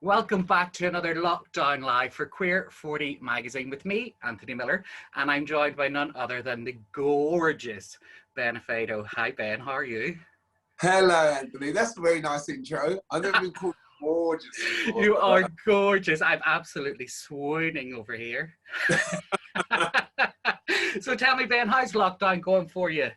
Welcome back to another Lockdown Live for Queer 40 magazine with me, Anthony Miller, and I'm joined by none other than the gorgeous Ben Ofoedu. Hi Ben, how are you? Hello, Anthony. That's a very nice intro. I've never been called gorgeous before. You are gorgeous. I'm absolutely swooning over here. So tell me, Ben, how's lockdown going for you?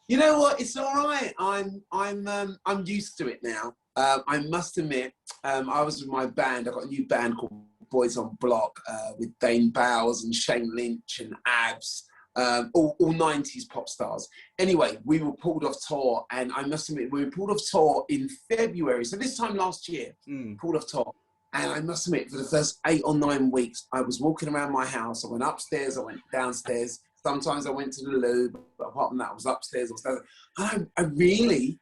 You know what? It's all right. I'm used to it now. I must admit, I was with my band. I got a new band called Boys on Block with Dane Bowles and Shane Lynch and Abs, all 90s pop stars. Anyway, we were pulled off tour, and I must admit, we were pulled off tour in February. So this time last year, pulled off tour. And I must admit, for the first 8 or 9 weeks, I was walking around my house. I went upstairs, I went downstairs. Sometimes I went to the loo, but apart from that, I was upstairs. And I really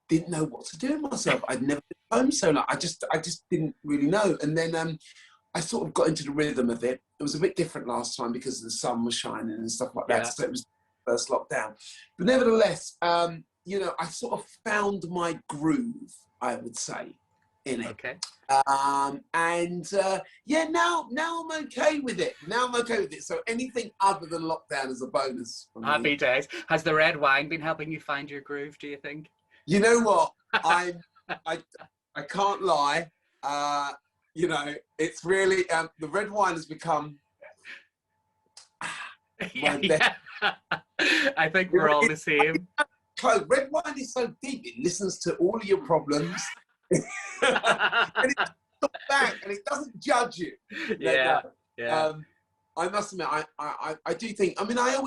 didn't know what to do with myself. I'd never been home so long. I just didn't really know. And then I sort of got into the rhythm of it. It was a bit different last time because the sun was shining and stuff like that. Yeah. So it was the first lockdown. But nevertheless, you know, I sort of found my groove, I would say, in it. Okay. Yeah, now I'm okay with it. So anything other than lockdown is a bonus for me. Happy days. Has the red wine been helping you find your groove, do you think? You know what? I can't lie. You know, it's really the red wine has become my best. I think we're all the same. Red wine is so deep; it listens to all of your problems. And it looks back and it doesn't judge you. Yeah. I must admit, I do think. I mean, I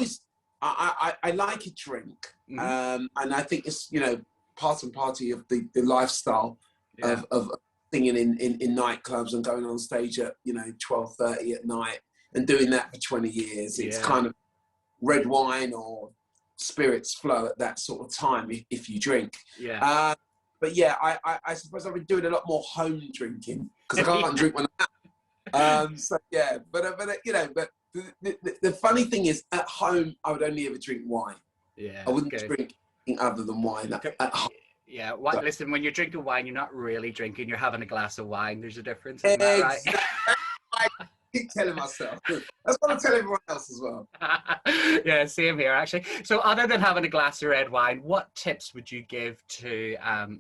like a drink, and I think it's, you know, part and party of the lifestyle of singing in nightclubs and going on stage at, you know, 12:30 at night and doing that for 20 years. It's kind of red wine or spirits flow at that sort of time if you drink. Yeah. But yeah, I suppose I've been doing a lot more home drinking because I can't drink when I'm out. So yeah, but you know, but the funny thing is, at home I would only ever drink wine. Yeah, I wouldn't drink anything other than wine at home. Yeah, listen, when you're drinking wine, you're not really drinking. You're having a glass of wine. There's a difference. Isn't that right? I keep telling myself. That's what I tell everyone else as well. Yeah, same here, actually. So other than having a glass of red wine, what tips would you give to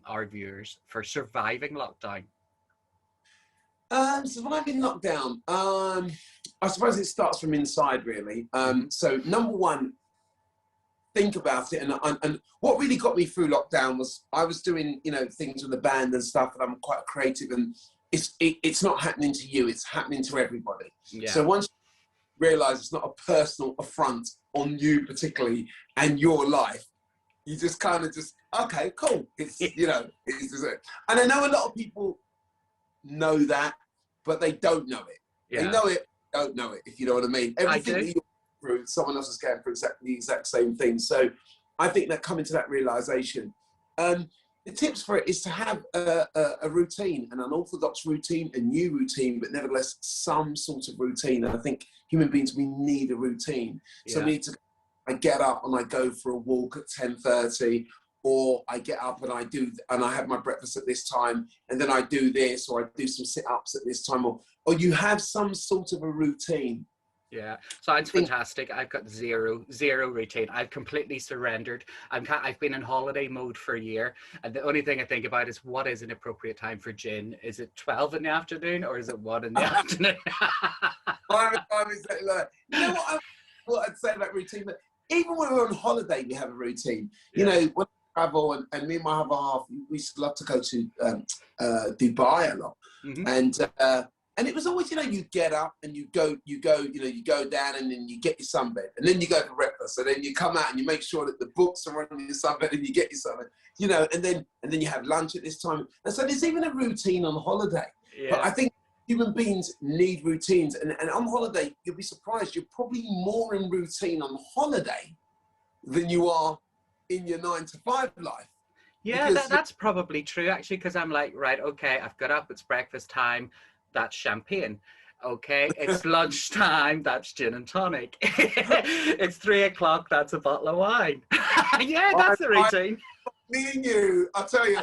our viewers for surviving lockdown? Surviving lockdown. I suppose it starts from inside, really. So number one, think about it. And what really got me through lockdown was I was doing, you know, things with the band and stuff, and I'm quite creative, and it's not happening to you, it's happening to everybody. Yeah. So once you realise it's not a personal affront on you particularly and your life, you just kind of okay, cool. It's, you know, it's just it. And I know a lot of people know that, but they don't know it. Yeah. They know it, don't know it, if you know what I mean. Everything that you're through, someone else is going through exactly the exact same thing. So I think that coming to that realisation, the tips for it is to have a routine, an unorthodox routine, a new routine, but nevertheless some sort of routine. And I think human beings, we need a routine. So I get up and I go for a walk at 10:30, or I get up and I have my breakfast at this time, and then I do this, or I do some sit-ups at this time, or you have some sort of a routine. Yeah, sounds fantastic. I've got zero routine. I've completely surrendered. I've been in holiday mode for a year, and the only thing I think about is what is an appropriate time for gin. Is it 12 in the afternoon or is it 1 in the afternoon? You know what I'd say about routine? But even when we're on holiday, we have a routine. You know, when I travel, and me and my other half, we used to love to go to Dubai a lot, and it was always, you know, you get up and you go down, and then you get your sunbed, and then you go for breakfast, and then you come out and you make sure that the books are on your sunbed, and you get your sunbed, you know, and then you have lunch at this time. And so there's even a routine on holiday. Yeah. But I think human beings need routines, and on holiday, you'll be surprised, you're probably more in routine on holiday than you are in your 9-to-5 life. Yeah, that's probably true, actually, because I'm like, right, okay, I've got up, it's breakfast time. That's champagne. Okay, it's lunchtime, that's gin and tonic. It's 3 o'clock, that's a bottle of wine. Yeah, that's the routine. Me and you, I'll tell you,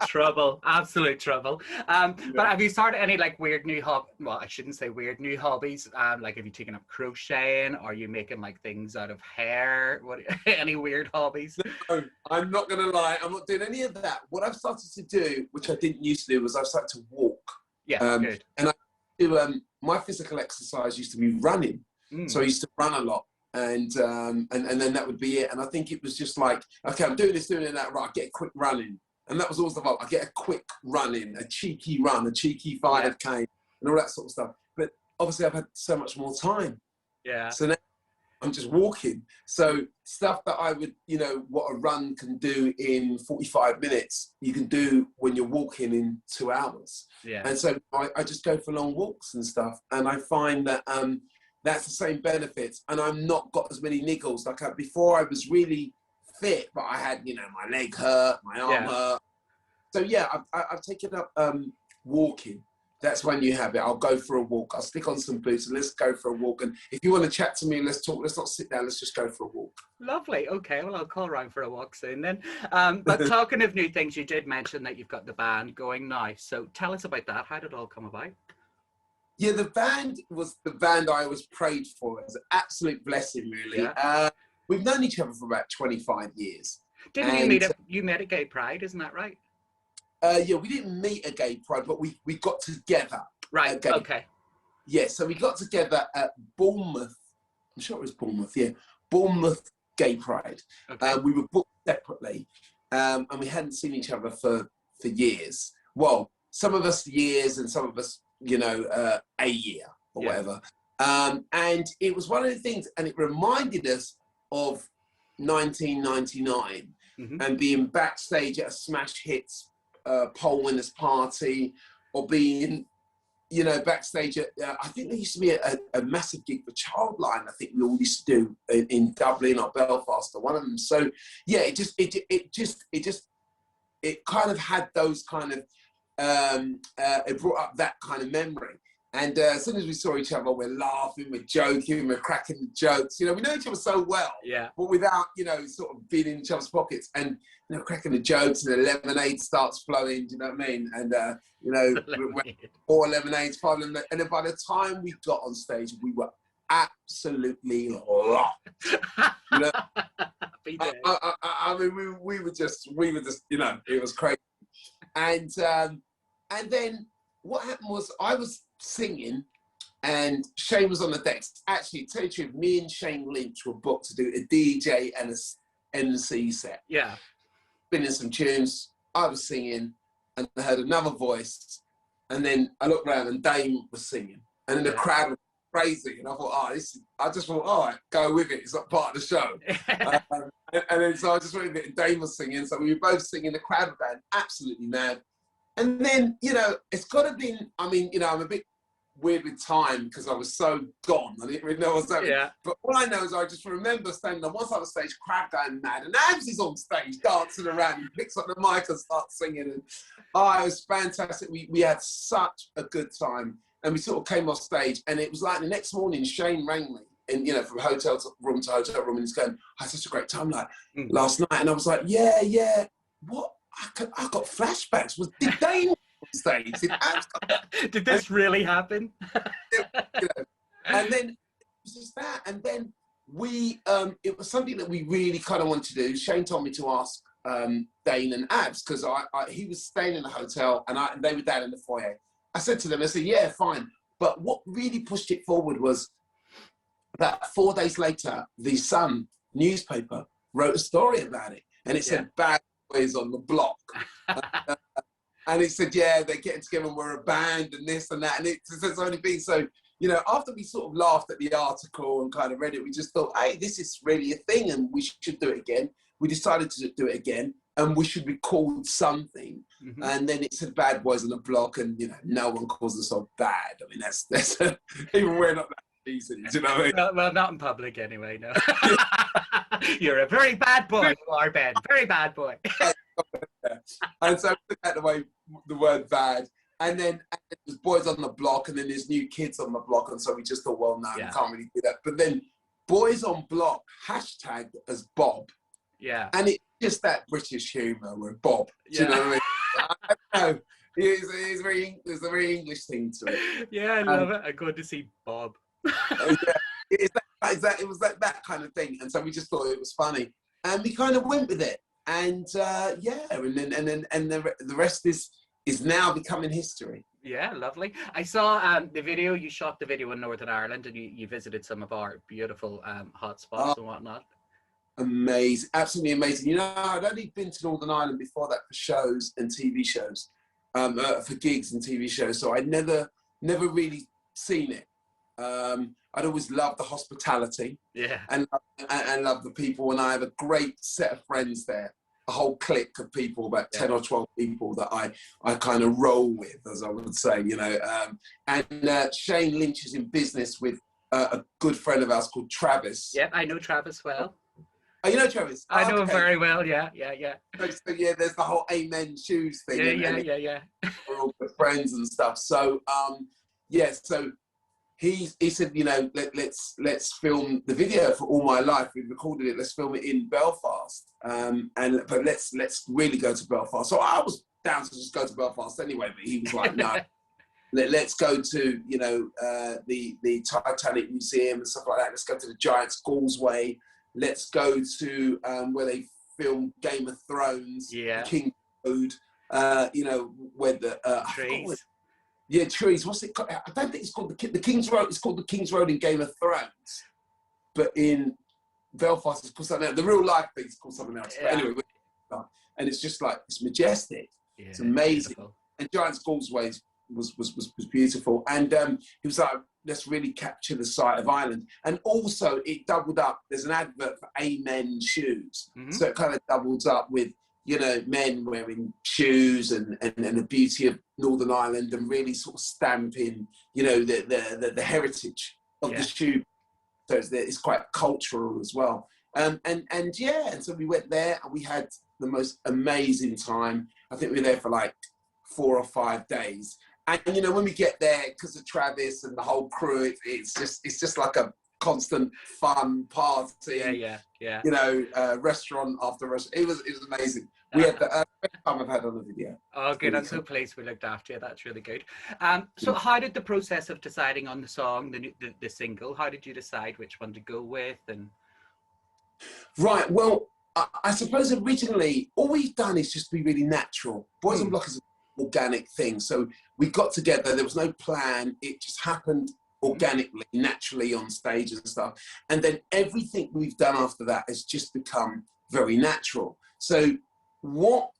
Trouble, absolute trouble. But have you started any like weird new well, I shouldn't say weird new hobbies. Like have you taken up crocheting? Or are you making like things out of hair? What any weird hobbies? No, I'm not gonna lie, I'm not doing any of that. What I've started to do, which I didn't used to do, was I've started to walk. Yeah, good. And I do my physical exercise used to be running. So I used to run a lot. And then that would be it. And I think it was just like, okay, I'm doing this, doing that, right, I get a quick running. And that was always the vibe. I get a quick run in, a cheeky run, a cheeky 5K, and all that sort of stuff. But obviously I've had so much more time. Yeah. So now I'm just walking. So stuff that I would, you know, what a run can do in 45 minutes, you can do when you're walking in 2 hours. Yeah. And so I just go for long walks and stuff. And I find that that's the same benefits. And I've not got as many niggles. Like before I was really fit, but I had, you know, my leg hurt, my arm hurt. So yeah, I've taken up walking. That's when you have it. I'll go for a walk. I'll stick on some boots and let's go for a walk. And if you want to chat to me, let's talk. Let's not sit down. Let's just go for a walk. Lovely. Okay. Well, I'll call round for a walk soon then. But talking of new things, you did mention that you've got the band going now. So tell us about that. How did it all come about? Yeah, the band was the band I always prayed for. It was an absolute blessing, really. Yeah. We've known each other for about 25 years. Didn't you met at Gay Pride, isn't that right? Yeah, we didn't meet at Gay Pride, but we got together. Right, okay. Yeah, so we got together at Bournemouth. I'm sure it was Bournemouth, yeah. Bournemouth Gay Pride. Okay. We were booked separately, and we hadn't seen each other for years. Well, some of us years and some of us, you know, a year or whatever. And it was one of the things, and it reminded us of 1999 and being backstage at a Smash Hits poll winners party, or being, you know, backstage at, I think there used to be a massive gig for Childline, I think we all used to do in Dublin or Belfast or one of them. So yeah, it kind of had those kind of, it brought up that kind of memory. And as soon as we saw each other, we're laughing, we're joking, we're cracking jokes. You know, we know each other so well, but without, you know, sort of being in each other's pockets and, you know, cracking the jokes, and the lemonade starts flowing, do you know what I mean? And, you know, we're 4 lemonades, 5 lemonades. And then by the time we got on stage, we were absolutely locked. You know? I mean, we were just, you know, it was crazy. And then what happened was I was singing and Shane was on the decks. Actually, to tell you the truth, me and Shane Lynch were booked to do a DJ and a MC set. Yeah. Spinning some tunes, I was singing, and I heard another voice, and then I looked around and Dame was singing, and then the crowd was crazy, and I thought, I just thought, all right, go with it, it's not part of the show. And then so I just went with it, and Dame was singing, so we were both singing, the crowd were going absolutely mad. And then, you know, it's got to be, I mean, you know, I'm a bit weird with time because I was so gone. I didn't really know what was happening. Yeah. But all I know is I just remember standing on one side of the stage, crowd going mad, and Abs is on stage dancing around. He picks up the mic and starts singing. And it was fantastic. We had such a good time. And we sort of came off stage, and it was like the next morning, Shane rang me, and, you know, from hotel room to hotel room, and he's going, I had such a great time like last night. And I was like, yeah, what? I got flashbacks. Did Dane on stage? Did this really happen? You know, and then it was just that. And then we, it was something that we really kind of wanted to do. Shane told me to ask Dane and Abs, because he was staying in the hotel and they were down in the foyer. I said to them, I said, yeah, fine. But what really pushed it forward was that 4 days later, the Sun newspaper wrote a story about it. And it said, bad boys on the block. And it said, yeah, they're getting together and we're a band and this and that. And it's only been so, you know, after we sort of laughed at the article and kind of read it, we just thought, hey, this is really a thing and we should do it again. We decided to do it again and we should be called something. And then it said Bad Boys on the Block, and, you know, no one calls us all bad. I mean, that's even we're not that easy, do you know what I mean? Well, not in public anyway, no. You're a very bad boy, you are, Ben. Very bad boy. And so we took out the word bad. And then there's Boys on the Block, and then there's New Kids on the Block. And so we just thought, well, no, we can't really do that. But then Boys on Block, hashtagged as Bob. Yeah. And it just that British humour with Bob. Do you know what I mean? I don't know. It's there's a very English thing to it. Yeah, I love it. I'm going to see Bob. Yeah, it was like that kind of thing, and so we just thought it was funny, and we kind of went with it, and the rest is now becoming history. Yeah, lovely. I saw the video. You shot the video in Northern Ireland, and you visited some of our beautiful hotspots and whatnot. Amazing, absolutely amazing. You know, I'd only been to Northern Ireland before that for shows and TV shows, for gigs and TV shows. So I'd never really seen it. I'd always loved the hospitality, and love the people. And I have a great set of friends there, a whole clique of people, about 10 or 12 people that I kind of roll with, as I would say, you know. And Shane Lynch is in business with a good friend of ours called Travis. Yeah, I know Travis well. Oh, you know Travis? I know him very well, yeah. So yeah, there's the whole Amen Shoes thing. Yeah. We're all good friends and stuff. So, so he said, you know, let's film the video for All My Life. We recorded it. Let's film it in Belfast. But let's really go to Belfast. So I was down to just go to Belfast anyway. But he was like, no, let's go to, you know, the Titanic Museum and stuff like that. Let's go to the Giant's Causeway. Let's go to where they filmed Game of Thrones. Yeah. King Road. You know, where the trees. Yeah, trees. What's it called? I don't think it's called the King's Road. It's called the King's Road in Game of Thrones, but in Belfast it's called something else. The real life thing is called something else. Yeah. But anyway, and it's just like, it's majestic. Yeah, it's amazing. beautiful. And Giant's Causeway was beautiful. And he was like, let's really capture the site of Ireland. And also it doubled up. There's an advert for Amen Shoes, so it kind of doubles up with, you know, men wearing shoes and the beauty of Northern Ireland, and really sort of stamping, you know, the heritage of the shoe. So it's quite cultural as well. And so we went there and we had the most amazing time. I think we were there for like 4 or 5 days. And, you know, when we get there, because of Travis and the whole crew, it's just like a constant fun party. Yeah. You know, restaurant after restaurant. It was amazing. We had the best time I've had on the video. Oh, good. I'm so pleased we looked after you. That's really good. So how did the process of deciding on the song, the single, how did you decide which one to go with? And Right, well, I suppose originally all we've done is just be really natural. Boys and Block is an organic thing. So we got together, there was no plan. It just happened organically, naturally on stage and stuff. And then everything we've done after that has just become very natural. So what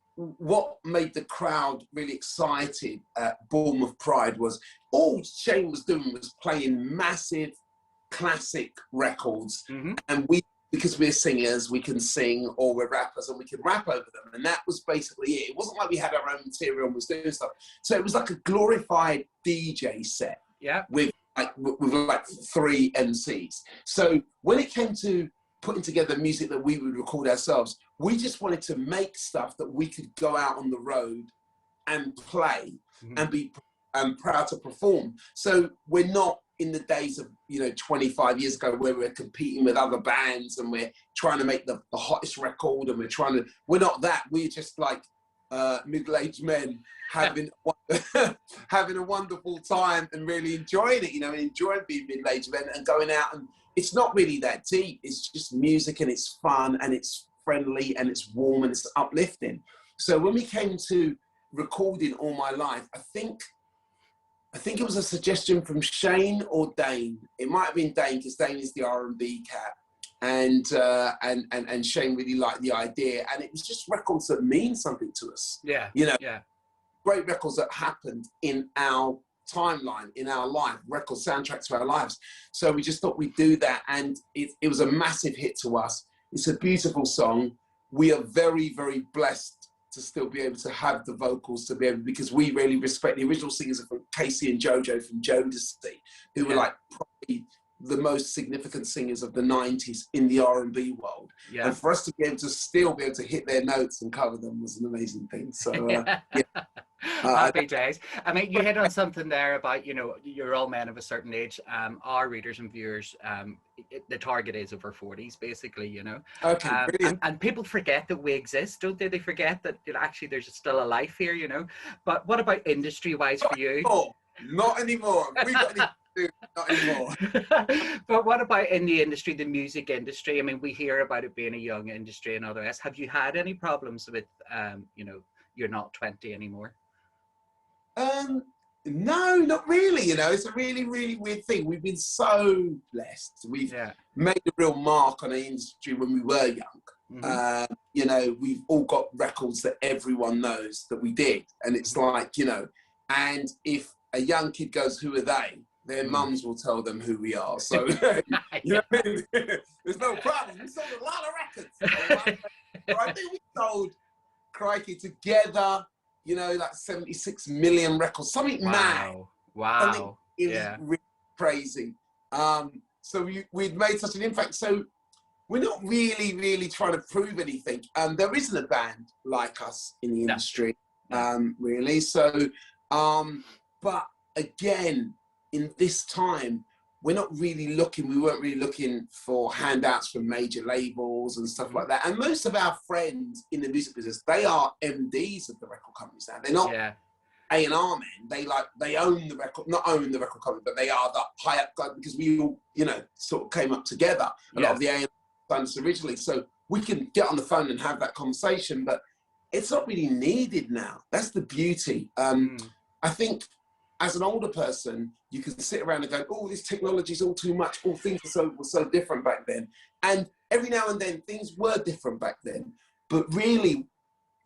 made the crowd really excited at Bournemouth Pride was all Shane was doing was playing massive classic records, and because we're singers, we can sing, or we're rappers and we can rap over them. And that was basically it. It wasn't like we had our own material and was doing stuff. So it was like a glorified DJ set with like 3 MCs. So when it came to putting together music that we would record ourselves, we just wanted to make stuff that we could go out on the road and play and be proud to perform. So we're not in the days of, you know, 25 years ago where we're competing with other bands and we're trying to make the hottest record, and we're not that. We're just like middle-aged men having having a wonderful time and really enjoying it, you know, and enjoying being middle-aged men and going out. And it's not really that deep. It's just music, and it's fun, and it's friendly, and it's warm, and it's uplifting. So when we came to recording All My Life, I think it was a suggestion from Shane or Dane. It might have been Dane, because Dane is the R&B cat, and Shane really liked the idea, and it was just records that mean something to us. Yeah, you know, great records that happened in our timeline, in our life, record soundtracks to our lives. So we just thought we'd do that, and it was a massive hit to us. It's a beautiful song. We are very, very blessed to still be able to have the vocals to be able, because we really respect the original singers from Casey and Jojo from Jodeci, who were like probably the most significant singers of the 90s in the R&B world. And for us to be able to still be able to hit their notes and cover them was an amazing thing. So Uh, Happy days. I mean, you hit on something there about, you're all men of a certain age. Our readers and viewers, the target is over 40s, basically, okay, brilliant. and people forget that we exist, don't they? They forget that actually there's still a life here, But what about industry-wise for you? Not anymore. We got anything to do, not anymore. But what about in the industry, the music industry? I mean, we hear about it being a young industry and all the rest. Have you had any problems with, you're not 20 anymore? No, not really. It's a really, really weird thing. We've been so blessed. We've made a real mark on the industry when we were young. We've all got records that everyone knows that we did. And it's like, and if a young kid goes, who are they? Their mums will tell them who we are. So, you know what I mean? There's no problem. We sold a lot of records. I think we sold, crikey, together, like 76 million records, something mad. Wow. Something really crazy. So we'd made such an impact. So we're not really, really trying to prove anything. There isn't a band like us in the industry, really. So, but again, in this time, we weren't really looking for handouts from major labels and stuff like that. And most of our friends in the music business, they are MDs of the record companies now. They're not A&R men. They own the record, not own the record company, but they are the high up guys, because we all, sort of came up together. A lot of the A&R fans originally. So we can get on the phone and have that conversation, but it's not really needed now. That's the beauty. I think as an older person, you can sit around and go, oh, this technology is all too much. All things were so different back then. And every now and then, things were different back then. But really,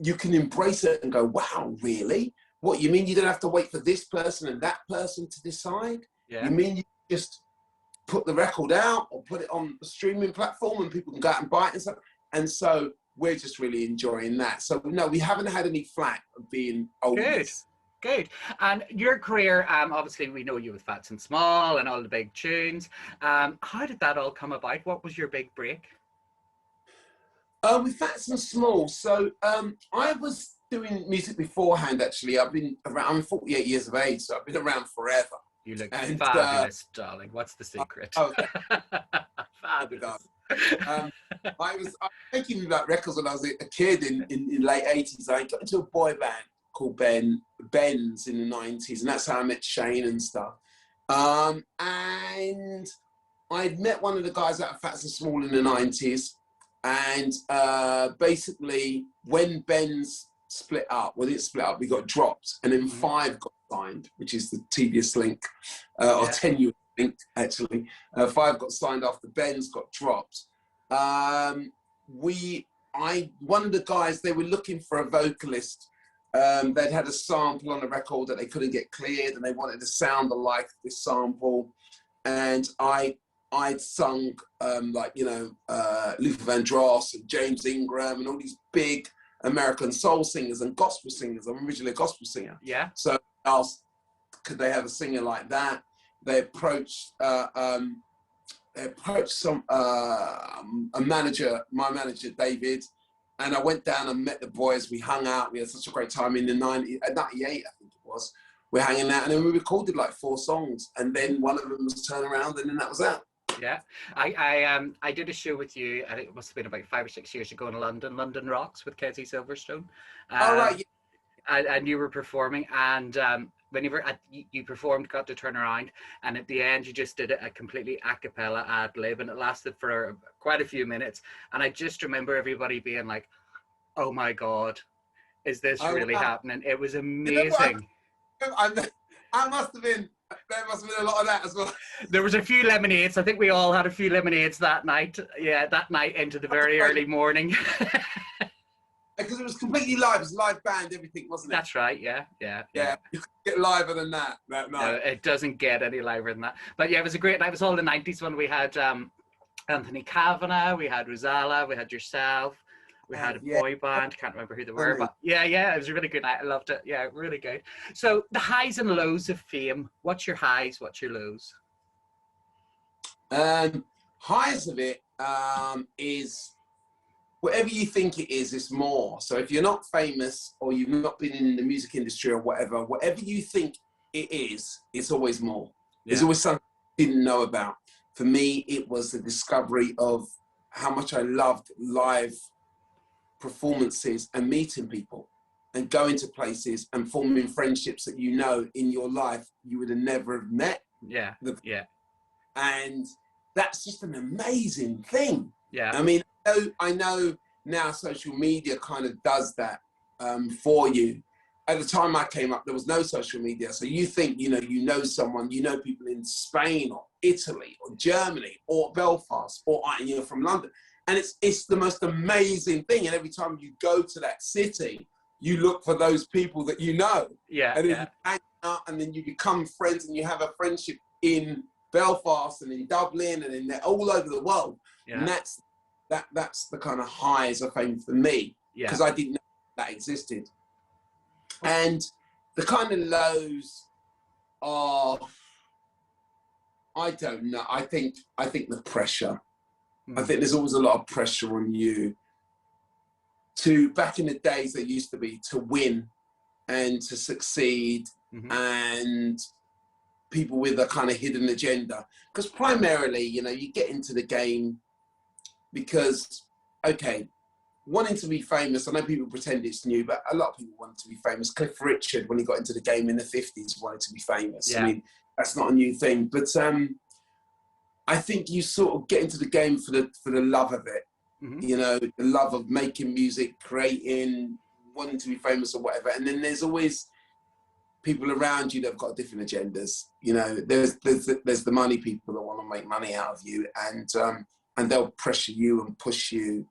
you can embrace it and go, wow, really? What, you mean you don't have to wait for this person and that person to decide? Yeah. You mean you just put the record out or put it on a streaming platform and people can go out and buy it and stuff? And so we're just really enjoying that. So no, we haven't had any flack of being old. Good. And your career, obviously we know you with Fats and Small and all the big tunes. How did that all come about? What was your big break? With Fats and Small, so I was doing music beforehand, actually. I've been around, I'm 48 years of age, so I've been around forever. You look fabulous, darling. What's the secret? Fabulous. I was thinking about records when I was a kid in late 80s. I got into a boy band called Ben's in the 90s, and that's how I met Shane and stuff. And I'd met one of the guys out of Fats and Small in the 90s, and basically when Ben's split up, we got dropped, and then Five got signed, which is the tedious link, or tenuous link, actually. Five got signed after Ben's got dropped. One of the guys, they were looking for a vocalist. They'd had a sample on a record that they couldn't get cleared, and they wanted to sound alike this sample. And I'd sung Luther Vandross and James Ingram and all these big American soul singers and gospel singers. I'm originally a gospel singer. Yeah. So I asked, could they have a singer like that? They approached a manager, my manager David. And I went down and met the boys. We hung out. We had such a great time in the 98, I think it was. We're hanging out, and then we recorded like 4 songs. And then one of them was Turn Around, and then that was that. Yeah, I did a show with you. I think it must have been about 5 or 6 years ago in London. London Rocks with Kezzy Silverstone. Right. Yeah. And you were performing, and whenever you performed, got to turn around, and at the end you just did a completely a cappella ad lib, and it lasted for quite a few minutes. And I just remember everybody being like, "Oh my God, is this really happening?" It was amazing. I must have been. There must have been a lot of that as well. There was a few lemonades. I think we all had a few lemonades that night. Yeah, that night into the very early morning. Because it was completely live. It was a live band, everything, wasn't it? That's right, yeah. You couldn't get liver than that night. No, it doesn't get any liver than that. But yeah, it was a great night. It was all the 90s when we had Anthony Kavanagh, we had Rosala, we had yourself, we had a boy band. Can't remember who they were, but yeah, it was a really good night. I loved it. Yeah, really good. So the highs and lows of fame. What's your highs? What's your lows? Highs of it is whatever you think it is, it's more. So if you're not famous or you've not been in the music industry or whatever you think it is, it's always more. There's always something you didn't know about. For me, it was the discovery of how much I loved live performances and meeting people and going to places and forming friendships that you know in your life you would have never have met. Yeah. And that's just an amazing thing. Yeah. I mean, I know now social media kind of does that for you. At the time I came up, there was no social media. So you think, you know someone, you know people in Spain or Italy or Germany or Belfast or you're from London. And it's the most amazing thing. And every time you go to that city, you look for those people that you know. Yeah. And then you hang out and then you become friends and you have a friendship in Belfast and in Dublin and all over the world. Yeah. And that's the kind of highs of fame for me, because I didn't know that existed. And the kind of lows are, I don't know. I think the pressure. I think there's always a lot of pressure on you to, back in the days there used to be, to win and to succeed, and people with a kind of hidden agenda. Because primarily, you get into the game because, okay, wanting to be famous, I know people pretend it's new, but a lot of people want to be famous. Cliff Richard, when he got into the game in the 50s, wanted to be famous. Yeah. I mean, that's not a new thing. But I think you sort of get into the game for the love of it. The love of making music, creating, wanting to be famous or whatever. And then there's always people around you that have got different agendas. There's the money people that want to make money out of you, and they'll pressure you and push you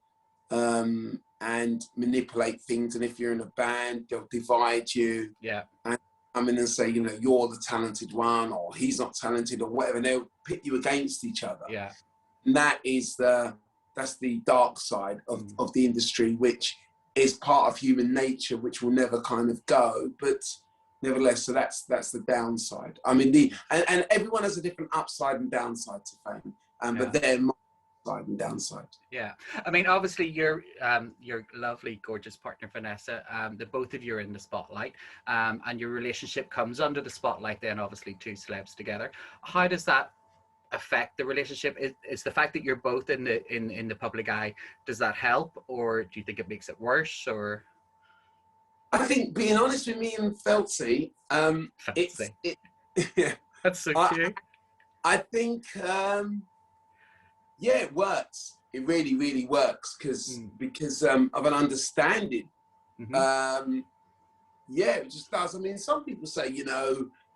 and manipulate things. And if you're in a band, they'll divide you. Yeah. And come in and say, you're the talented one, or he's not talented, or whatever. And they'll pit you against each other. Yeah. And that's the dark side of the industry, which is part of human nature, which will never kind of go. But nevertheless, so that's the downside. I mean, and everyone has a different upside and downside to fame, but they're upside and downside. Yeah, I mean, obviously your lovely, gorgeous partner Vanessa, the both of you are in the spotlight, and your relationship comes under the spotlight. Then, obviously, two celebs together. How does that affect the relationship? Is the fact that you're both in the public eye, does that help, or do you think it makes it worse? Or I think, being honest with me and Feltsy, yeah, that's so cute. I think it works. It really, really works because of an understanding. It just does. I mean, some people say,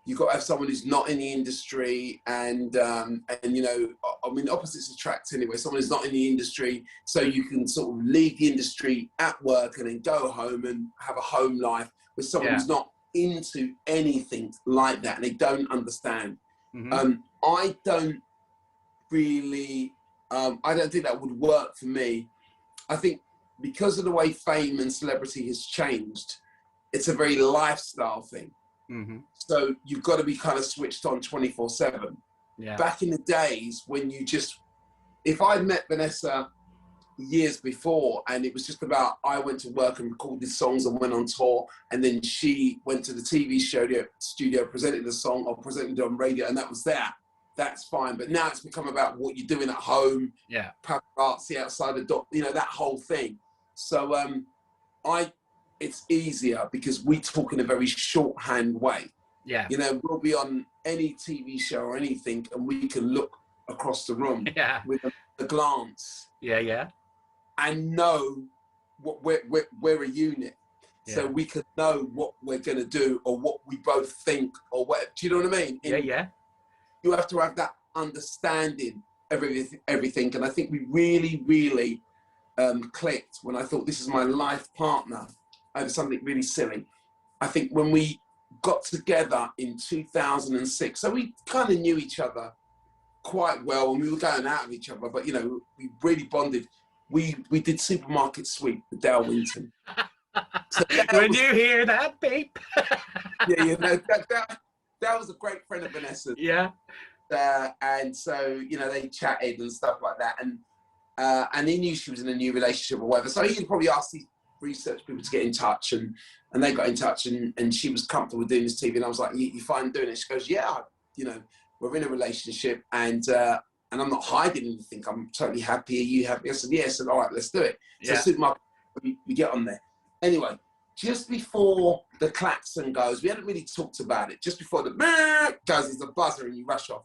you've got to have someone who's not in the industry, and I mean, opposites attract anyway. Someone who's not in the industry, so you can sort of leave the industry at work and then go home and have a home life with someone who's not into anything like that, and they don't understand. I don't really, I don't think that would work for me. I think because of the way fame and celebrity has changed, it's a very lifestyle thing. So you've got to be kind of switched on 24/7. Yeah. Back in the days when if I'd met Vanessa years before and it was just about, I went to work and recorded songs and went on tour, and then she went to the TV studio, presented the song or presented it on radio, and that was that. That's fine. But now it's become about what you're doing at home. Yeah. Paparazzi outside the door, that whole thing. So it's easier because we talk in a very shorthand way. Yeah. We'll be on any TV show or anything and we can look across the room with a glance. Yeah, yeah. And know what we're a unit. Yeah. So we can know what we're going to do or what we both think or what. Do you know what I mean? Yeah. You have to have that understanding of everything. And I think we really, really clicked when I thought, this is my life partner, over something really silly. I think when we got together in 2006, so we kind of knew each other quite well and we were going out with each other, but we really bonded. We did Supermarket Sweep with Dale Winton. So when you hear that, babe. That was a great friend of Vanessa's. Yeah. And so, they chatted and stuff like that. And and he knew she was in a new relationship or whatever. So he'd probably ask these research people to get in touch, and they got in touch, and she was comfortable doing this TV. And I was like, you fine doing it? She goes, yeah, you know, we're in a relationship, and I'm not hiding anything. I'm totally happy. Are you happy? I said, yeah. I said, all right, let's do it. So we get on there. Anyway, just before the klaxon goes, we hadn't really talked about it. Just before the goes, there's a buzzer and you rush off.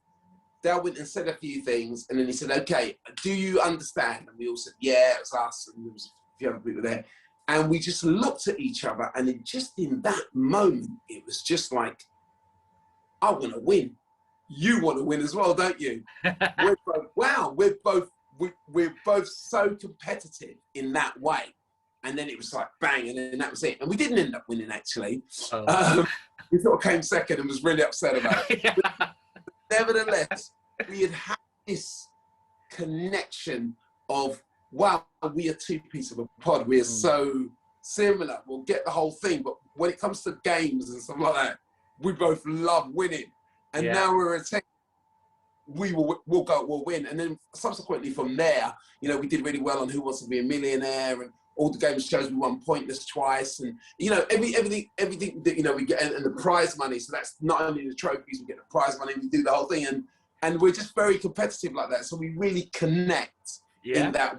Dale went and said a few things, and then he said, okay, do you understand? And we all said, yeah, it was us, and there was a few other people there. And we just looked at each other, and in that moment, it was just like, I want to win. You want to win as well, don't you? We're both so competitive in that way. And then it was like bang, and then that was it. And we didn't end up winning, actually. We sort of came second and was really upset about it. But nevertheless, we had this connection of, wow, we are two pieces of a pod. We are so similar. We'll get the whole thing. But when it comes to games and stuff like that, we both love winning. And now we're a team. We'll win. And then subsequently from there, you know, we did really well on Who Wants to Be a Millionaire, and all the game shows we won Pointless twice, and you know, everything that, you know, we get, and the prize money. So that's not only the trophies, we get the prize money, we do the whole thing, and we're just very competitive like that. So we really connect in that.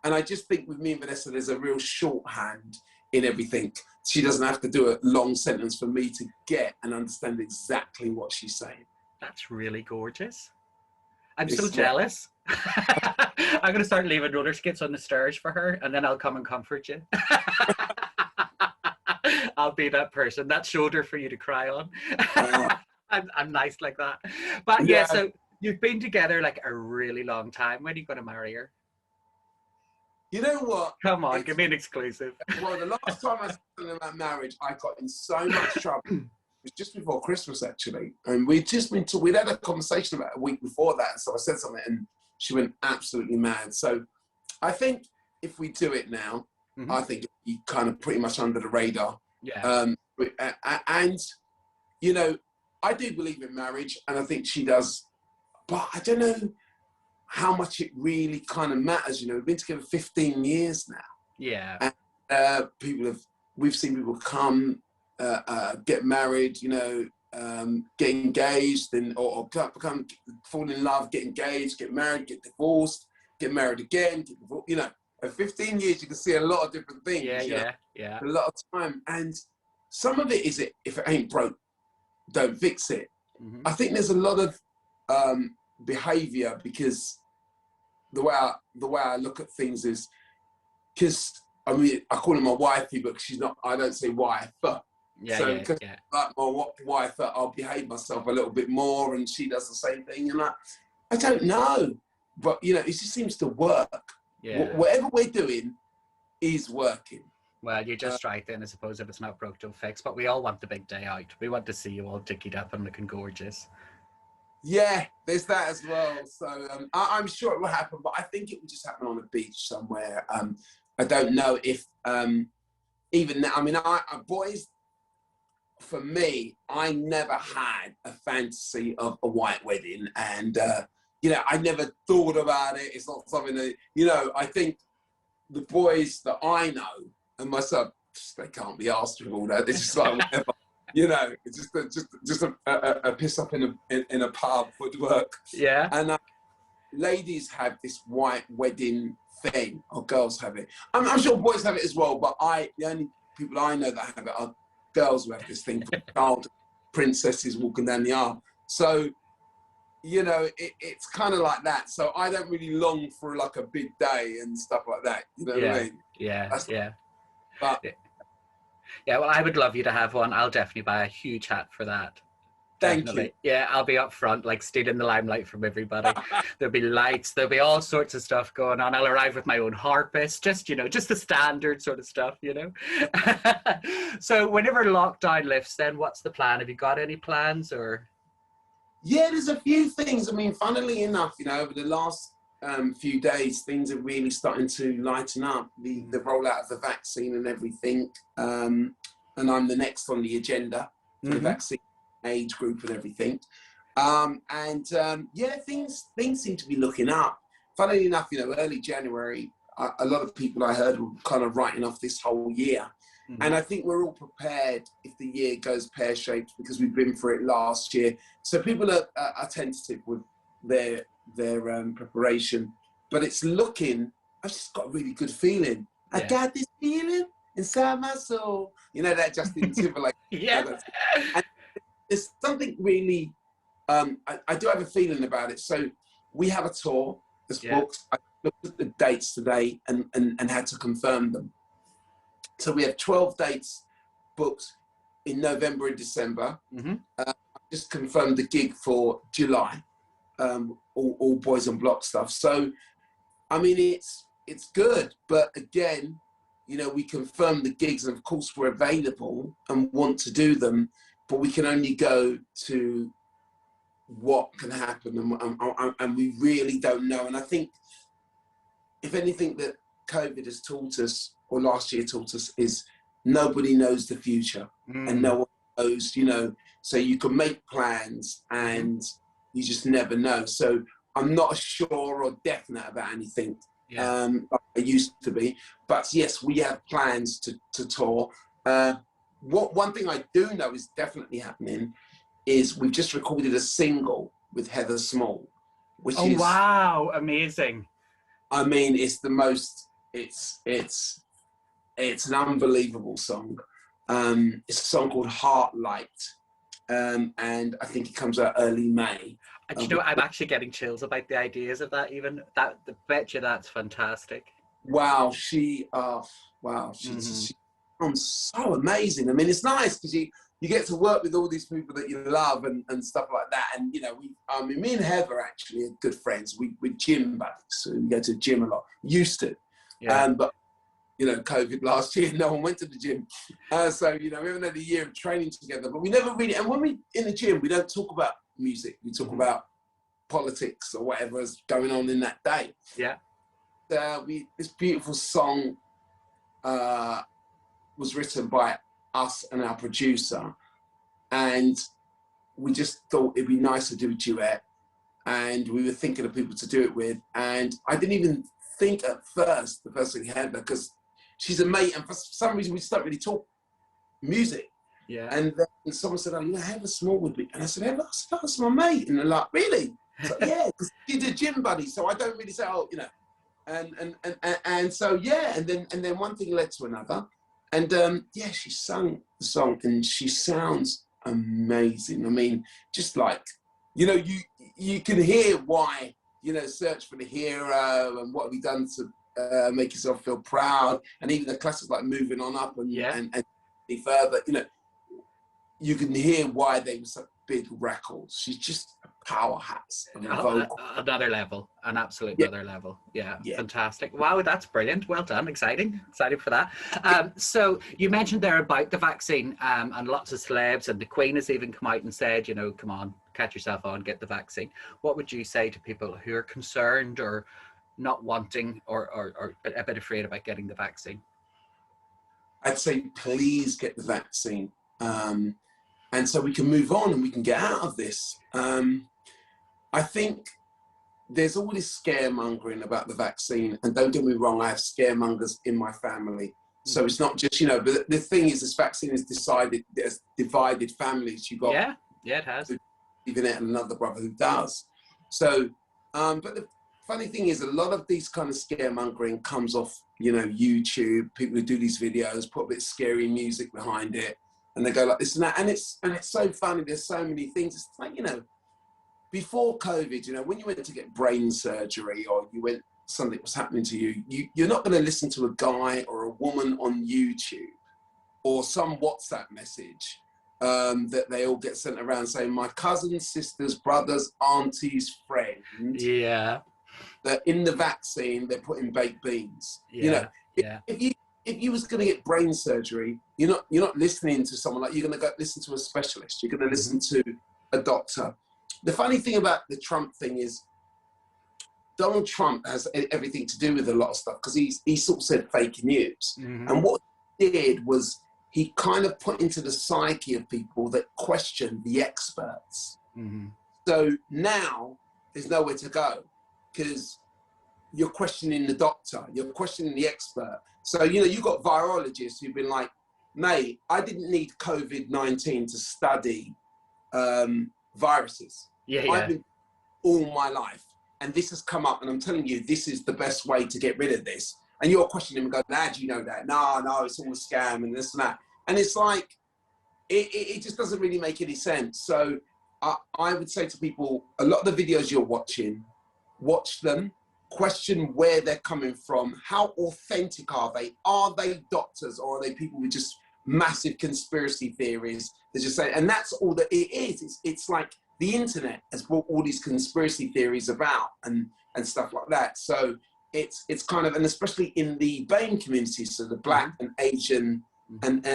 And I just think with me and Vanessa, there's a real shorthand in everything. She doesn't have to do a long sentence for me to get and understand exactly what she's saying. That's really gorgeous. I'm so jealous. I'm going to start leaving roller skates on the stairs for her, and then I'll come and comfort you. I'll be that person, that shoulder for you to cry on. I'm nice like that. But yeah, so you've been together like a really long time. When are you going to marry her? You know what? Come on, give me an exclusive. Well, the last time I said something about marriage, I got in so much trouble. It was just before Christmas, actually. And we'd had a conversation about a week before that. And so I said something, and she went absolutely mad. So I think if we do it now, I think you kind of pretty much under the radar. Yeah. And, you know, I do believe in marriage, and I think she does. But I don't know how much it really kind of matters. You know, we've been together 15 years now. Yeah. And we've seen people come, get married, you know, get engaged, and or fall in love, get engaged, get married, get divorced, get married again, get divorced. You know, at 15 years, you can see a lot of different things. Yeah. A lot of time. And some of it is, if it ain't broke, don't fix it. I think there's a lot of behavior, because the way I look at things is, because I mean, I call her my wifey, but she's not, I don't say wife, but like my wife, I'll behave myself a little bit more, and she does the same thing, and I don't know, but you know, it just seems to work. Whatever we're doing is working. Well, you're just right then. I suppose if it's not broke, don't fix. But we all want the big day out. We want to see you all dickied up and looking gorgeous. Yeah, there's that as well. So I'm sure it will happen, but I think it will just happen on a beach somewhere. I don't know if even now. I mean, boys. For me, I never had a fantasy of a white wedding, and you know, I never thought about it. It's not something that, you know, I think the boys that I know and myself, they can't be asked with all that. They're just like whatever. You know, it's just a piss up in a pub would work. Yeah. And ladies have this white wedding thing, or girls have it. I'm sure boys have it as well, but the only people I know that have it are girls who have this thing for child princesses walking down the aisle. So, you know, it's kind of like that. So I don't really long for like a big day and stuff like that. You know what I mean? Yeah. But yeah, well, I would love you to have one. I'll definitely buy a huge hat for that. Thank you. Yeah, I'll be up front, like stealing the limelight from everybody. There'll be lights, there'll be all sorts of stuff going on. I'll arrive with my own harpist, just, you know, just the standard sort of stuff, you know. So whenever lockdown lifts, then what's the plan? Have you got any plans, or? Yeah, there's a few things. I mean, funnily enough, you know, over the last few days, things are really starting to lighten up. The rollout of the vaccine and everything. And I'm the next on the agenda for the vaccine age group and everything. Yeah, things seem to be looking up. funnily enough, you know, early January, a lot of people I heard were kind of writing off this whole year. Mm-hmm. And I think we're all prepared if the year goes pear-shaped because we've been through it last year. So people are tentative with their preparation, but it's looking, I've just got a really good feeling. I got this feeling inside my soul. You know, that Justin Timberlake. Yeah. And there's something really, I do have a feeling about it. So we have a tour that's booked. I looked at the dates today and had to confirm them. So we have 12 dates booked in November and December. Mm-hmm. I just confirmed the gig for July, all Boys on Block stuff. So, I mean, it's good, but again, you know, we confirm the gigs, and of course we're available and want to do them, but we can only go to what can happen, and we really don't know. And I think, if anything that COVID has taught us, or last year taught us, is nobody knows the future, and no one knows, you know, so you can make plans and you just never know. So I'm not sure or definite about anything like I used to be, but yes, we have plans to tour. One thing I do know is definitely happening is we've just recorded a single with Heather Small, which is, wow, amazing. I mean, it's the most, it's an unbelievable song. It's a song called Heartlight, and I think it comes out early May. And you know, I'm actually getting chills about the ideas of that. Even that, I bet you that's fantastic. Wow, she sounds so amazing. I mean, it's nice because you get to work with all these people that you love and stuff like that. And you know, me and Heather actually are good friends. We gym buddies, so we go to the gym a lot. Used to, but you know, COVID last year, no one went to the gym. So you know, we haven't had a year of training together. But we never really. And when we in the gym, we don't talk about music. We talk about politics or whatever's going on in that day. Yeah. This beautiful song was written by us and our producer, and we just thought it'd be nice to do a duet, and we were thinking of people to do it with, and I didn't even think at first the person we had, because she's a mate, and for some reason we just don't really talk music. Yeah. And then someone said, "Oh, you know, Heather Small would be," and I said, "Heather, that's my mate," and they're like, "Really?" So, yeah, because she's a gym buddy, so I don't really say, "Oh, you know," and so yeah, and then one thing led to another, and yeah, she sung the song, and she sounds amazing. I mean, just like, you know, you can hear why, you know, Search for the Hero and What Have You Done to Make Yourself Feel Proud, and even the classics like Moving On Up and Further, you know, you can hear why they were such big records. She's just a powerhouse of a vocal. Another level, an absolute another level. Yeah, fantastic. Wow, that's brilliant. Well done. Exciting for that. So you mentioned there about the vaccine, and lots of celebs, and the Queen has even come out and said, you know, come on, catch yourself on, get the vaccine. What would you say to people who are concerned or not wanting or a bit afraid about getting the vaccine? I'd say please get the vaccine. And so we can move on and we can get out of this. I think there's all this scaremongering about the vaccine, and don't get me wrong, I have scaremongers in my family. So it's not just, you know, but the thing is, this vaccine has divided families. You got it has. Even another brother who does. So, but the funny thing is, a lot of these kind of scaremongering comes off, you know, YouTube. People who do these videos put a bit scary music behind it, and they go like this and that, and it's so funny. There's so many things. It's like, you know, before COVID, you know, when you went to get brain surgery or you went, something was happening to you, you're not going to listen to a guy or a woman on YouTube or some WhatsApp message that they all get sent around saying, my cousins, sisters, brothers, aunties, friends. Yeah. That in the vaccine, they're putting baked beans. You know, if you was going to get brain surgery, you're not listening to someone, like, you're going to go listen to a specialist. You're going to listen to a doctor. The funny thing about the Trump thing is Donald Trump has everything to do with a lot of stuff, because he sort of said fake news. And what he did was he kind of put into the psyche of people that question the experts. So now there's nowhere to go, because you're questioning the doctor, you're questioning the expert. So, you know, you've got virologists who've been like, mate, I didn't need COVID-19 to study viruses. Yeah, I've yeah. been all my life, and this has come up, and I'm telling you, this is the best way to get rid of this. And you're questioning him and going, how do you know that? No, it's all a scam and this and that. And it's like, it just doesn't really make any sense. So I would say to people, a lot of the videos you're watching, watch them, question where they're coming from, how authentic are they? Are they doctors, or are they people with just massive conspiracy theories? They just say, and that's all that it is. It's like the internet has brought all these conspiracy theories about and stuff like that. So it's kind of, and especially in the BAME community, so the Black and Asian and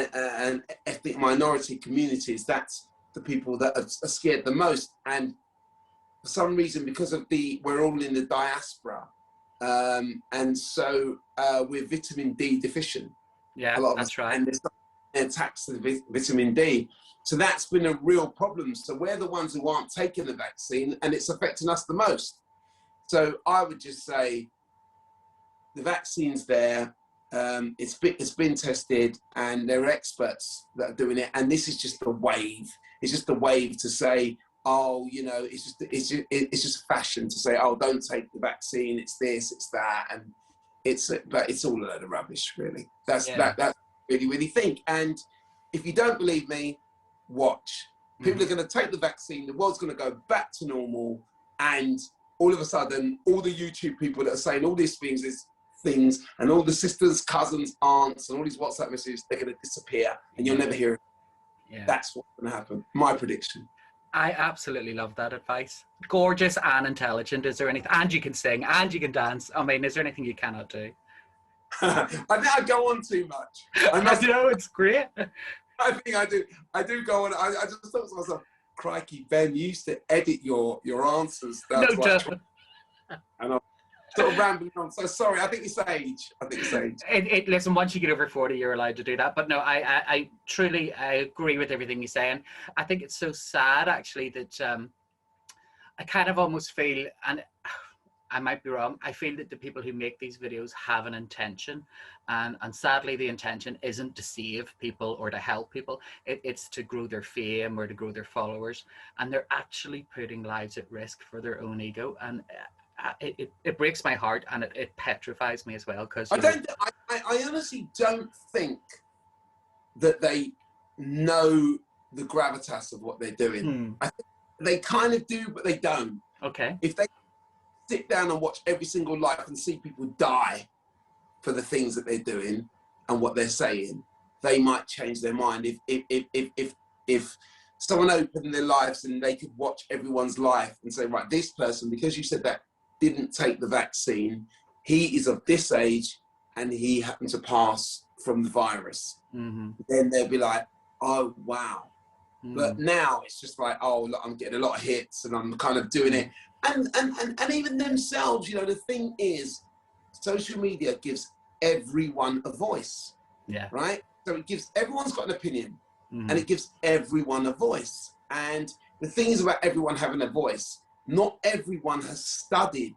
ethnic minority communities, that's the people that are scared the most. And for some reason, because of we're all in the diaspora, and so we're vitamin D deficient. Yeah, a lot of that's us, right. and there's attacks to the vitamin D. So that's been a real problem. So we're the ones who aren't taking the vaccine, and it's affecting us the most. So I would just say the vaccine's there. It's been tested, and there are experts that are doing it. And this is just a wave. It's just a wave to say, oh, you know, it's just fashion to say, oh, don't take the vaccine. It's this, it's that, and but it's all a load of rubbish, really. That's really think. And if you don't believe me, watch. People are going to take the vaccine. The world's going to go back to normal, and all of a sudden, all the YouTube people that are saying all these things, and all the sisters, cousins, aunts, and all these WhatsApp messages, they're going to disappear, and you'll never hear it. Yeah. That's what's going to happen. My prediction. I absolutely love that advice. Gorgeous and intelligent. Is there anything? And you can sing, and you can dance. I mean, is there anything you cannot do? I think I go on too much. I know, it's great. I think I do. I do go on. I just thought to myself, crikey, Ben, you used to edit your answers. That's no, and I'm sort of rambling on. So sorry, I think it's age. Listen, once you get over 40, you're allowed to do that. But no, I truly agree with everything you're saying. I think it's so sad, actually, that I kind of almost feel, and I might be wrong, I feel that the people who make these videos have an intention, and sadly the intention isn't to save people or to help people. It's to grow their fame or to grow their followers, and they're actually putting lives at risk for their own ego. And it breaks my heart, and it petrifies me as well, because I honestly don't think that they know the gravitas of what they're doing. I think they kind of do, but they don't. Okay. If they sit down and watch every single life and see people die for the things that they're doing and what they're saying, they might change their mind. If someone opened their lives and they could watch everyone's life and say, right, this person, because you said that, didn't take the vaccine, he is of this age and he happened to pass from the virus, then they'll be like, oh wow. But now it's just like, oh look, I'm getting a lot of hits and I'm kind of doing it. And even themselves, you know, the thing is, social media gives everyone a voice. Yeah. Right? So it gives, everyone's got an opinion, and it gives everyone a voice. And the thing is about everyone having a voice, not everyone has studied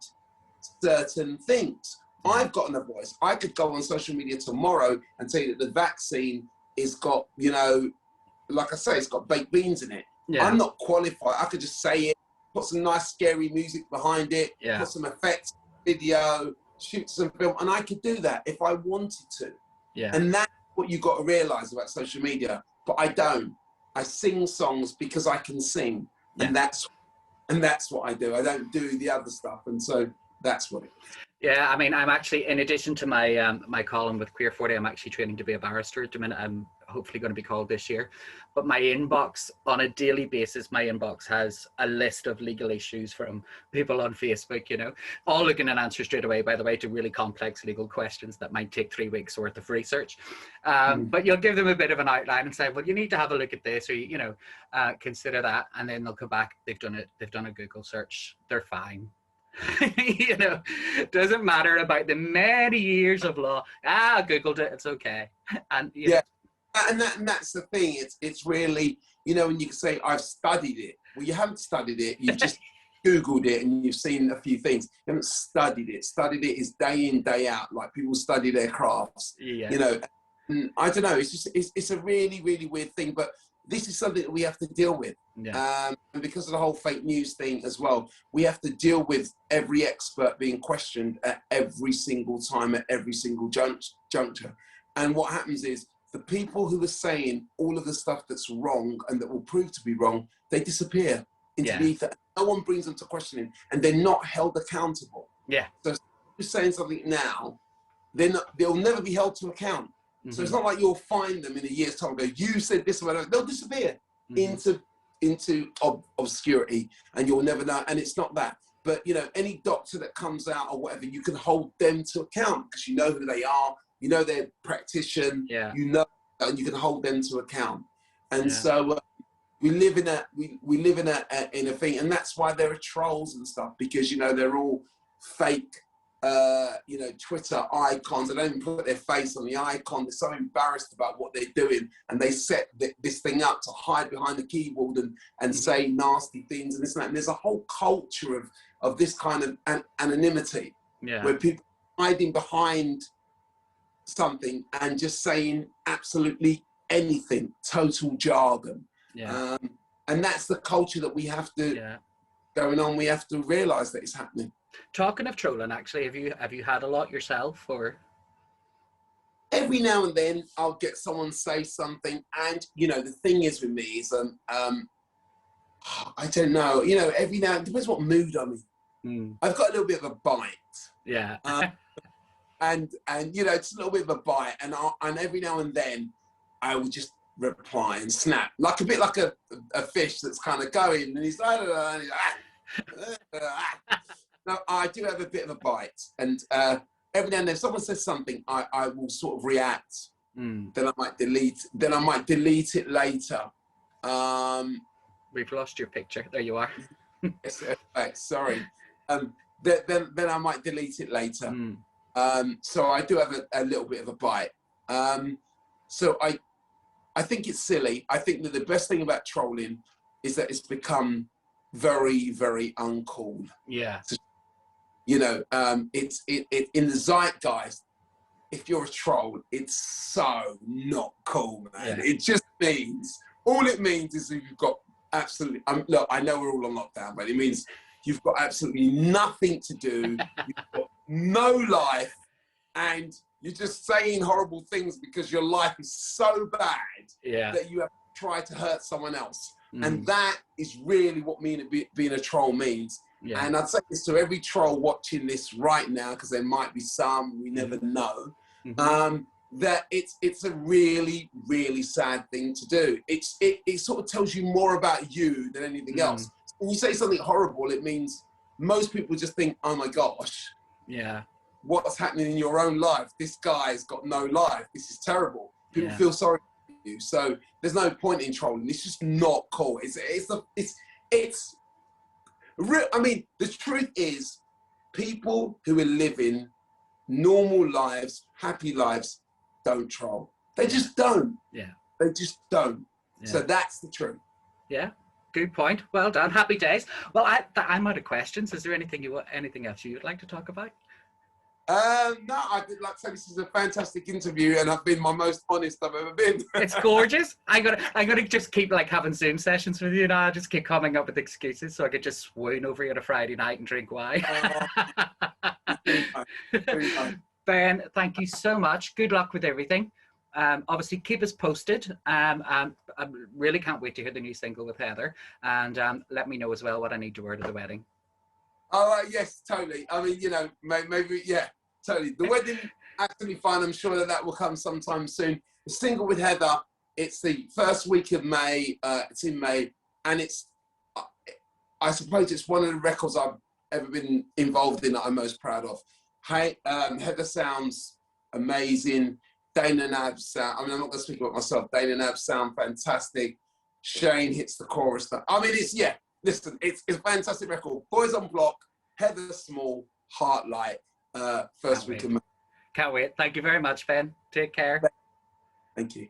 certain things. I've gotten a voice. I could go on social media tomorrow and tell you that the vaccine is got, you know, like I say, it's got baked beans in it. Yeah. I'm not qualified. I could just say it, put some nice scary music behind it, put some effects, video, shoot some film, and I could do that if I wanted to. Yeah. And that's what you got to realize about social media. But I don't. I sing songs because I can sing, and that's what I do. I don't do the other stuff, and so that's what it is. Yeah, I mean, I'm actually, in addition to my my column with Queer 40, I'm actually training to be a barrister at the minute. I'm hopefully going to be called this year. But my inbox, on a daily basis, my inbox has a list of legal issues from people on Facebook, you know, all looking at answers straight away, by the way, to really complex legal questions that might take 3 weeks worth of research. But you'll give them a bit of an outline and say, well, you need to have a look at this, or, you know, consider that. And then they'll come back, they've done a Google search, they're fine. You know, doesn't matter about the many years of law. I Googled it, it's okay. And you know, and that's the thing. It's really, you know, when you say I've studied it. Well, you haven't studied it. You've just Googled it and you've seen a few things. You haven't studied it. Studied it is day in, day out. Like people study their crafts, Yeah. you know. And I don't know. It's just it's a really, really weird thing. But this is something that we have to deal with. Yeah. And because of the whole fake news thing as well, we have to deal with every expert being questioned at every single time, at every single juncture. And what happens is the people who are saying all of the stuff that's wrong and that will prove to be wrong, they disappear into the ether. No one brings them to questioning, and they're not held accountable. Yeah. So if you're saying something now, they'll never be held to account. So it's not like you'll find them in a year's time and go, you said this or whatever. They'll disappear into obscurity, and you'll never know. And it's not that. But, you know, any doctor that comes out or whatever, you can hold them to account because you know who they are, you know their practitioner, you know, and you can hold them to account. And so we live in a thing, and that's why there are trolls and stuff, because, you know, they're all fake. You know, Twitter icons. They don't even put their face on the icon. They're so embarrassed about what they're doing, and they set this thing up to hide behind the keyboard and say nasty things and this and that. And there's a whole culture of this kind of anonymity, where people are hiding behind something and just saying absolutely anything, total jargon. And that's the culture that we have to going on. We have to realise that it's happening. Talking of trolling, actually, have you had a lot yourself, or? Every now and then I'll get someone say something, and you know the thing is with me is I don't know, you know, every now, it depends what mood I'm in. I've got a little bit of a bite, and you know, it's a little bit of a bite, and every now and then I will just reply and snap, like a bit like a fish that's kind of going, and he's like, and he's like No, I do have a bit of a bite, and every now and then, if someone says something, I will sort of react. Then I might delete it later. We've lost your picture. There you are. Yes, sorry. Then I might delete it later. So I do have a little bit of a bite. So I think it's silly. I think that the best thing about trolling is that it's become very, very uncool. So, you know, it's in the zeitgeist. If you're a troll, it's so not cool, man. It just means, all it means is that you've got absolutely. Look, I know we're all on lockdown, but it means you've got absolutely nothing to do. You've got no life, and you're just saying horrible things because your life is so bad that you have to try to hurt someone else. And that is really what being a troll means. And I'd say this to every troll watching this right now, because there might be some, we never know, that it's a really, really sad thing to do. It sort of tells you more about you than anything else. When you say something horrible, it means most people just think, oh my gosh, what's happening in your own life? This guy's got no life. This is terrible. People feel sorry for you. So there's no point in trolling. It's just not cool. I mean, the truth is, people who are living normal lives, happy lives, don't troll. They just don't. They just don't. So that's the truth. Good point. Well done. Happy days. Well, I'm out of questions. Is there anything else you would like to talk about? No, I did like to say this is a fantastic interview, and I've been my most honest I've ever been. It's gorgeous. I'm gonna just keep like having Zoom sessions with you now. I just keep coming up with excuses so I could just swoon over you on a Friday night and drink wine. Ben, thank you so much. Good luck with everything. Obviously, keep us posted. I really can't wait to hear the new single with Heather, and let me know as well what I need to wear to the wedding. Oh, yes, totally. I mean, you know, maybe, totally. The wedding, absolutely fine. I'm sure that will come sometime soon. The single with Heather, it's the first week of May. It's in May, and I suppose it's one of the records I've ever been involved in that I'm most proud of. Heather sounds amazing. Dana and Ab sound, I mean, I'm not going to speak about myself. Dana and Ab sound fantastic. Shane hits the chorus. I mean, listen, it's a fantastic record. Boys on Block, Heather Small, Heartlight, first week of May. Can't wait. Thank you very much, Ben. Take care. Thank you.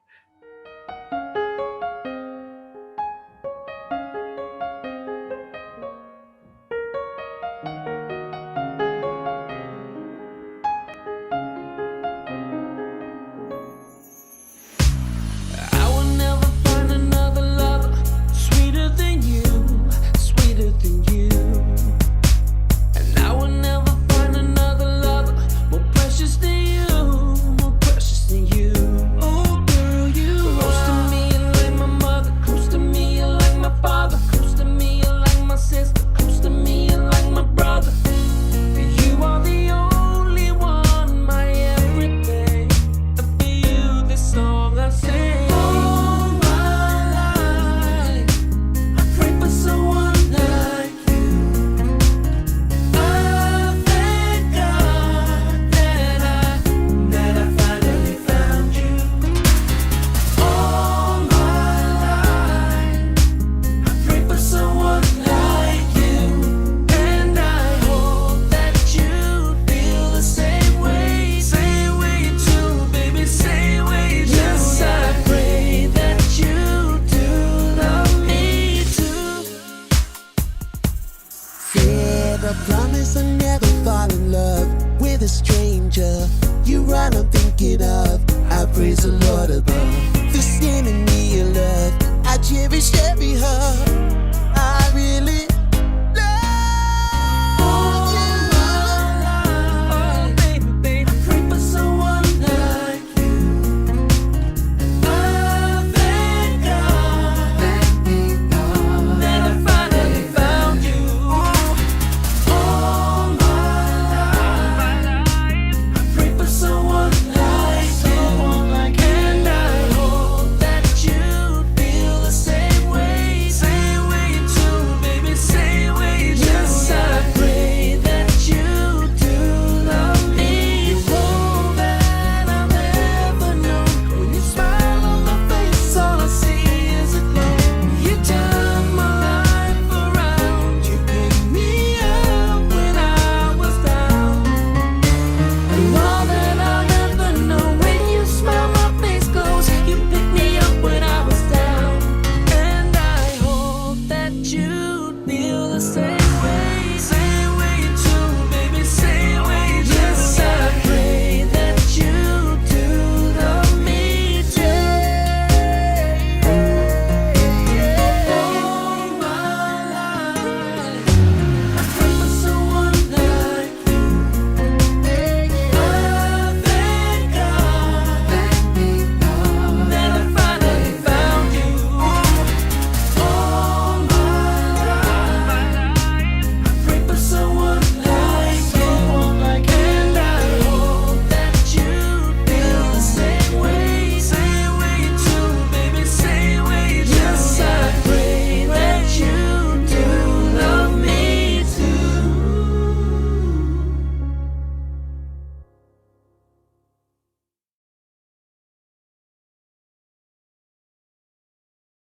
a stranger. You're all I'm thinking of. I praise the Lord above for sending me your love.